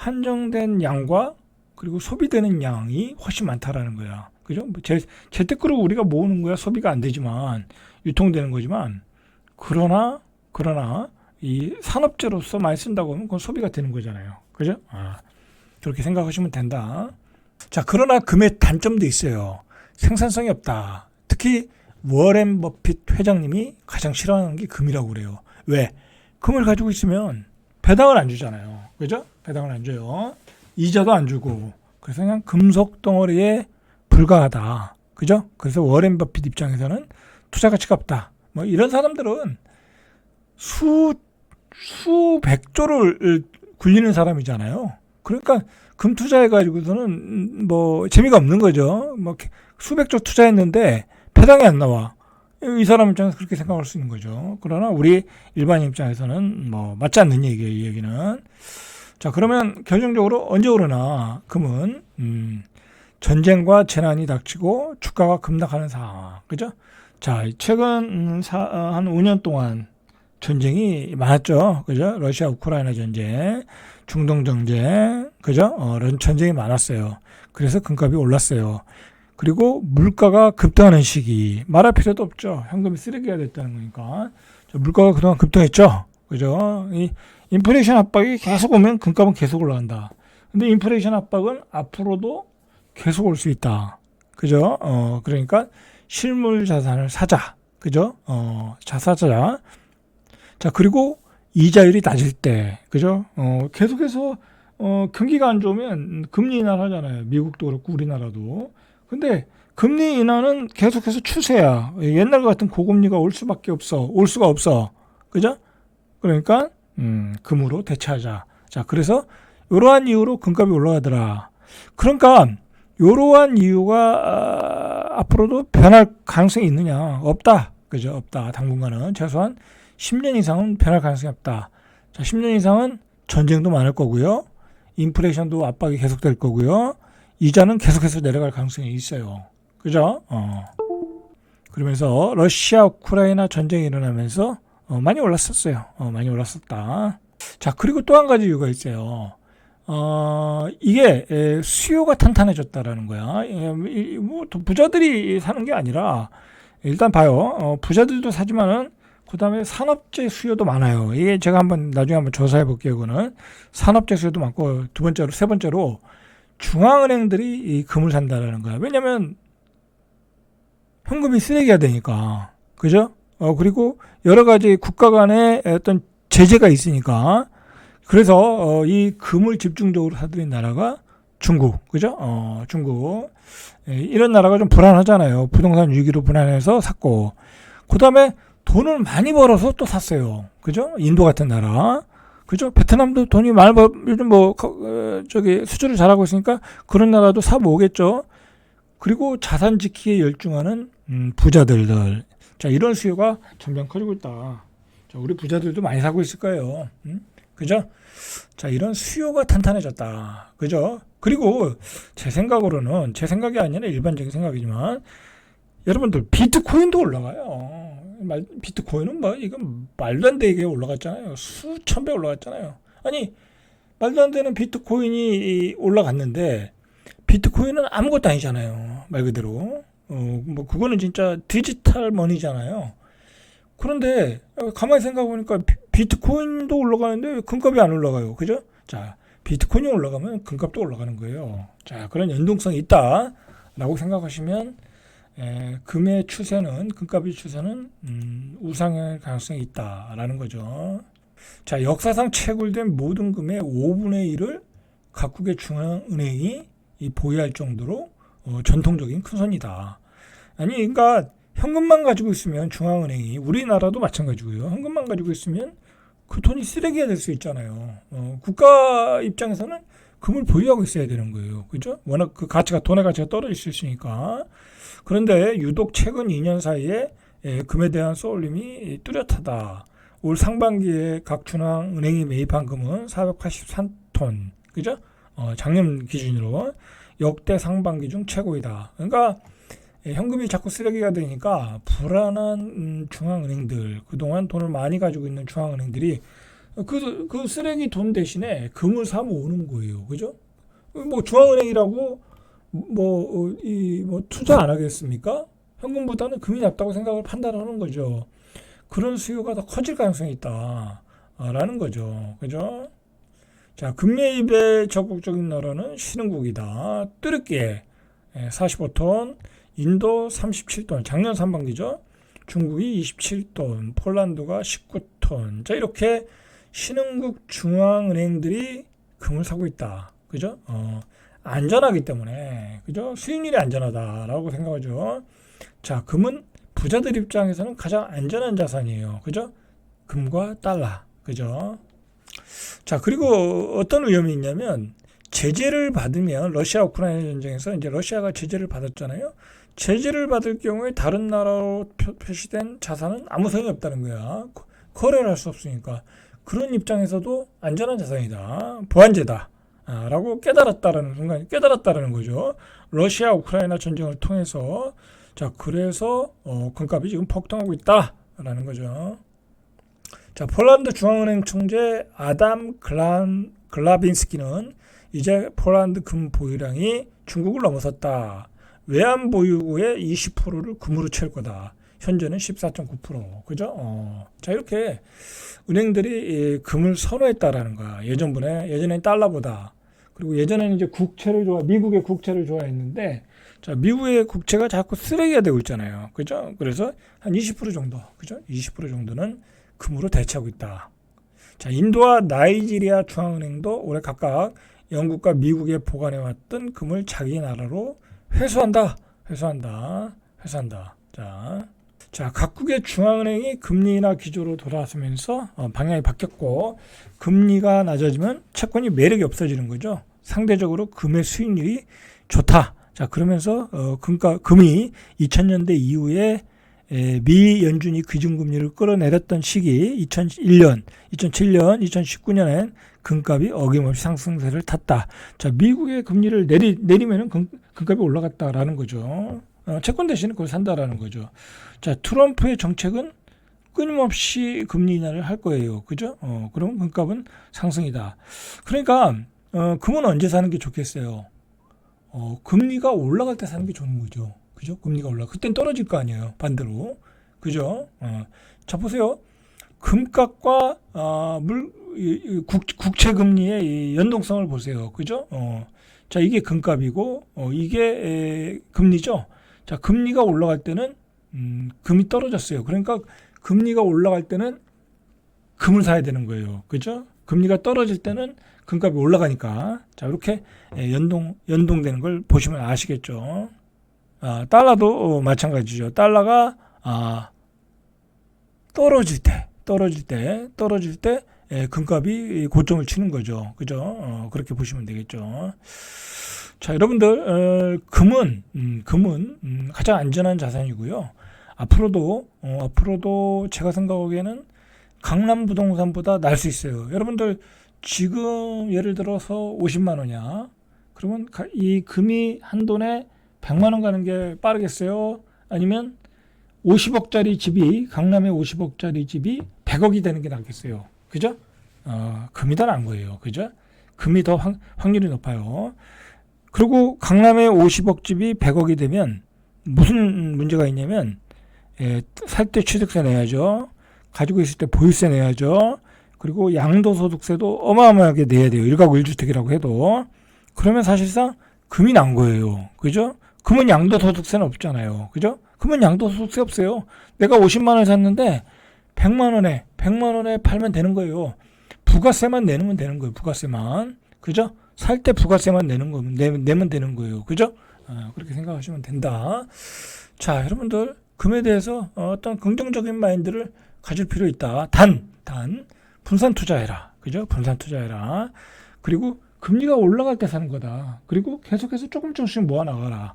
한정된 양과 그리고 소비되는 양이 훨씬 많다라는 거야. 그죠? 재테크로 우리가 모으는 거야 소비가 안 되지만 유통되는 거지만 그러나 이 산업재로서 많이 쓴다고 하면 그건 소비가 되는 거잖아요. 그죠? 그렇게 생각하시면 된다. 자, 그러나 금의 단점도 있어요. 생산성이 없다. 특히 워렌 버핏 회장님이 가장 싫어하는 게 금이라고 그래요. 왜? 금을 가지고 있으면 배당을 안 주잖아요. 그죠? 배당을 안 줘요. 이자도 안 주고. 그래서 그냥 금속 덩어리에 불과하다. 그죠? 그래서 워렌 버핏 입장에서는 투자 가치가 없다. 뭐 이런 사람들은 수백조를 굴리는 사람이잖아요. 그러니까 금 투자해가지고서는 뭐 재미가 없는 거죠. 뭐 수백조 투자했는데 배당이 안 나와. 이 사람 입장에서 그렇게 생각할 수 있는 거죠. 그러나 우리 일반인 입장에서는 뭐 맞지 않는 얘기예요, 이 얘기는. 자, 그러면 결정적으로 언제 오르나 금은 전쟁과 재난이 닥치고 주가가 급락하는 상황. 그죠? 자, 최근 한 5년 동안 전쟁이 많았죠. 그죠? 러시아 우크라이나 전쟁, 중동 전쟁, 그죠? 이런 전쟁이 많았어요. 그래서 금값이 올랐어요. 그리고 물가가 급등하는 시기. 말할 필요도 없죠. 현금이 쓰레기가 됐다는 거니까. 물가가 그동안 급등했죠. 그죠? 이 인플레이션 압박이 계속 오면 금값은 계속 올라간다. 근데 인플레이션 압박은 앞으로도 계속 올 수 있다. 그죠? 그러니까 실물 자산을 사자. 그죠? 사자. 자, 그리고 이자율이 낮을 때, 그죠? 계속해서, 경기가 안 좋으면 금리 인하하잖아요. 미국도 그렇고 우리나라도. 근데 금리 인하는 계속해서 추세야. 옛날 같은 고금리가 올 수밖에 없어. 올 수가 없어. 그죠? 그러니까, 금으로 대체하자. 자, 그래서 이러한 이유로 금값이 올라가더라. 그러니까, 이러한 이유가 앞으로도 변할 가능성이 있느냐? 없다. 그죠? 없다. 당분간은 최소한 10년 이상은 변할 가능성이 없다. 자, 10년 이상은 전쟁도 많을 거고요. 인플레이션도 압박이 계속될 거고요. 이자는 계속해서 내려갈 가능성이 있어요. 그죠? 그러면서 러시아 우크라이나 전쟁이 일어나면서 많이 올랐었어요. 많이 올랐었다. 자, 그리고 또 한 가지 이유가 있어요. 이게 수요가 탄탄해졌다라는 거야. 뭐 부자들이 사는 게 아니라 일단 봐요. 부자들도 사지만은 그 다음에 산업재 수요도 많아요. 이게 제가 나중에 한번 조사해 볼게요. 그거는 산업재 수요도 많고 세 번째로 중앙은행들이 이 금을 산다라는 거야. 왜냐면 현금이 쓰레기가 되니까. 그죠? 그리고 여러 가지 국가 간의 어떤 제재가 있으니까. 그래서 이 금을 집중적으로 사들인 나라가 중국. 그죠? 중국. 이런 나라가 좀 불안하잖아요. 부동산 위기로 불안해서 샀고. 그 다음에 돈을 많이 벌어서 또 샀어요. 그죠? 인도 같은 나라. 그죠? 베트남도 돈이 많이 요즘 수출을 잘하고 있으니까 그런 나라도 사 모으겠죠. 그리고 자산 지키기에 열중하는 부자들들. 자, 이런 수요가 점점 커지고 있다. 자, 우리 부자들도 많이 사고 있을 거예요. 그죠? 자, 이런 수요가 탄탄해졌다. 그죠? 그리고 제 생각이 아니라 일반적인 생각이지만 여러분들 비트코인도 올라가요. 비트코인은 이건 말도 안 되게 올라갔잖아요. 수천 배 올라갔잖아요. 아니, 말도 안 되는 비트코인이 올라갔는데 비트코인은 아무것도 아니잖아요. 말 그대로. 뭐 그거는 진짜 디지털 머니잖아요. 그런데 가만히 생각해 보니까 비트코인도 올라가는데 왜 금값이 안 올라가요? 그죠? 자, 비트코인이 올라가면 금값도 올라가는 거예요. 자, 그런 연동성이 있다라고 생각하시면 금의 추세는, 금값의 추세는 우상할 가능성이 있다라는 거죠. 자, 역사상 채굴된 모든 금의 5분의 1을 각국의 중앙은행이 보유할 정도로 전통적인 큰손이다. 아니, 그러니까 현금만 가지고 있으면 중앙은행이, 우리나라도 마찬가지고요. 현금만 가지고 있으면 그 돈이 쓰레기가 될 수 있잖아요. 국가 입장에서는 금을 보유하고 있어야 되는 거예요. 그죠? 워낙 그 가치가, 돈의 가치가 떨어질 수 있으니까. 그런데 유독 최근 2년 사이에 금에 대한 쏠림이 뚜렷하다. 올 상반기에 각 중앙은행이 매입한 금은 483톤. 그죠? 작년 기준으로 역대 상반기 중 최고이다. 그러니까 현금이 자꾸 쓰레기가 되니까 불안한 중앙은행들, 그동안 돈을 많이 가지고 있는 중앙은행들이 그 쓰레기 돈 대신에 금을 사 모으는 거예요. 그죠? 뭐 중앙은행이라고 뭐 투자 안 하겠습니까? 현금보다는 금이 낫다고 생각을 판단하는 거죠. 그런 수요가 더 커질 가능성이 있다라는 거죠. 그죠? 자, 금매입에 적극적인 나라는 신흥국이다. 뚜르키예 45톤, 인도 37톤, 작년 상반기죠. 중국이 27톤, 폴란드가 19톤. 자, 이렇게 신흥국 중앙은행들이 금을 사고 있다. 그죠? 안전하기 때문에, 그죠? 수익률이 안전하다라고 생각하죠. 자, 금은 부자들 입장에서는 가장 안전한 자산이에요. 그죠? 금과 달러. 그죠? 자, 그리고 어떤 위험이 있냐면, 제재를 받으면, 러시아 우크라이나 전쟁에서 이제 러시아가 제재를 받았잖아요. 제재를 받을 경우에 다른 나라로 표시된 자산은 아무 소용이 없다는 거야. 거래를 할 수 없으니까. 그런 입장에서도 안전한 자산이다. 보안제다. 라고 깨달았다라는 거죠. 러시아 우크라이나 전쟁을 통해서. 자, 그래서 금값이 지금 폭등하고 있다라는 거죠. 자, 폴란드 중앙은행 총재 아담 글라빈스키는 이제 폴란드 금 보유량이 중국을 넘어섰다. 외환 보유고의 20%를 금으로 채울 거다. 현재는 14.9%. 그죠? 자, 이렇게 은행들이 금을 선호했다라는 거야. 예전엔 달러보다. 그리고 예전에는 이제 미국의 국채를 좋아했는데, 자, 미국의 국채가 자꾸 쓰레기가 되고 있잖아요. 그죠? 그래서 한 20% 정도, 그죠? 20% 정도는 금으로 대체하고 있다. 자, 인도와 나이지리아 중앙은행도 올해 각각 영국과 미국에 보관해왔던 금을 자기 나라로 회수한다. 자, 각국의 중앙은행이 금리 인하 기조로 돌아서면서 방향이 바뀌었고, 금리가 낮아지면 채권이 매력이 없어지는 거죠. 상대적으로 금의 수익률이 좋다. 자, 그러면서 금이 2000년대 이후에 미 연준이 기준금리를 끌어내렸던 시기 2001년, 2007년, 2019년엔 금값이 어김없이 상승세를 탔다. 자, 미국의 금리를 내리면은 금값이 올라갔다라는 거죠. 채권 대신에 그걸 산다라는 거죠. 자, 트럼프의 정책은 끊임없이 금리 인하를 할 거예요. 그죠? 그럼 금값은 상승이다. 그러니까 금은 언제 사는 게 좋겠어요? 금리가 올라갈 때 사는 게 좋은 거죠. 그죠? 금리가 그땐 떨어질 거 아니에요. 반대로. 그죠? 자, 보세요. 금값과 국채 금리의 연동성을 보세요. 그죠? 자, 이게 금값이고 이게 금리죠. 자, 금리가 올라갈 때는 금이 떨어졌어요. 그러니까 금리가 올라갈 때는 금을 사야 되는 거예요. 그죠? 금리가 떨어질 때는 금값이 올라가니까. 자, 이렇게 연동되는 걸 보시면 아시겠죠. 달러도 마찬가지죠. 달러가 떨어질 때 금값이 고점을 치는 거죠. 그죠? 그렇게 보시면 되겠죠. 자, 여러분들, 금은 가장 안전한 자산이고요. 앞으로도 제가 생각하기에는 강남 부동산보다 나을 수 있어요. 여러분들, 지금 예를 들어서 50만 원이야. 그러면 이 금이 한 돈에 100만 원 가는 게 빠르겠어요? 아니면 50억짜리 집이, 강남에 50억짜리 집이 100억이 되는 게 낫겠어요? 그죠? 금이 더 나은 거예요. 그죠? 금이 더 확률이 높아요. 그리고 강남에 50억 집이 100억이 되면 무슨 문제가 있냐면, 살 때 취득세 내야죠. 가지고 있을 때 보유세 내야죠. 그리고 양도소득세도 어마어마하게 내야 돼요. 1가구 1주택이라고 해도. 그러면 사실상 금이 난 거예요. 그죠? 금은 양도소득세는 없잖아요. 그죠? 금은 양도소득세 없어요. 내가 50만 원 샀는데 100만 원에 팔면 되는 거예요. 부가세만 내면 되는 거예요. 부가세만. 그죠? 살 때 부가세만 내면 되는 거예요. 그죠? 그렇게 생각하시면 된다. 자, 여러분들, 금에 대해서 어떤 긍정적인 마인드를 가질 필요 있다. 단, 분산 투자해라. 그죠? 분산 투자해라. 그리고 금리가 올라갈 때 사는 거다. 그리고 계속해서 조금씩 모아 나가라.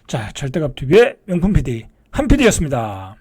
자, 절대값TV의 명품 PD, 한 PD였습니다.